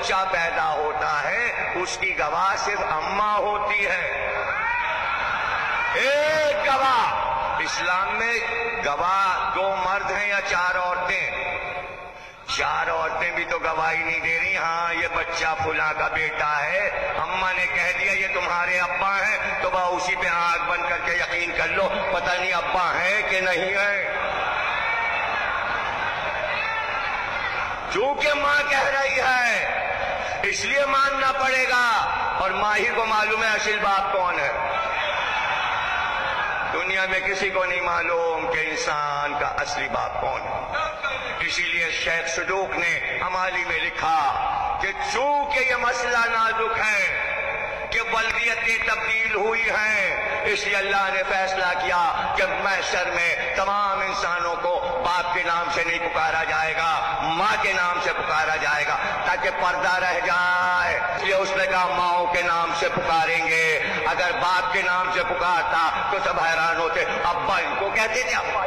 بچہ پیدا ہوتا ہے اس کی گواہ صرف اماں ہوتی ہے، ایک گواہ۔ اسلام میں گواہ 2 مرد ہیں یا 4 عورتیں؟ 4 عورتیں بھی تو گواہی نہیں دے رہی، ہاں یہ بچہ فلاں کا بیٹا ہے، اماں نے کہہ دیا یہ تمہارے ابا ہیں، تو با اسی پہ آنکھ بند کر کے یقین کر لو پتہ نہیں ابا ہے کہ نہیں ہے۔ چونکہ ماں کہہ رہی ہے اس لیے ماننا پڑے گا، اور ماں ہی کو معلوم ہے اصل باپ کون ہے۔ دنیا میں کسی کو نہیں معلوم کہ انسان کا اصلی باپ کون ہے۔ اسی لیے شیخ صدوق نے ہمالی میں لکھا کہ چونکہ یہ مسئلہ نازک ہے کہ ولدیتیں تبدیل ہوئی ہیں، اس لیے اللہ نے فیصلہ کیا کہ محشر میں تمام انسانوں کو باپ کے نام سے نہیں پکارا جائے گا، ماں کے نام سے پکارا جائے گا تاکہ پردہ رہ جائے۔ اس لیے اس نے کہا ماؤں کے نام سے پکاریں گے، اگر باپ کے نام سے پکارتا تو سب حیران ہوتے، ابا ان کو کہتے تھے، ابا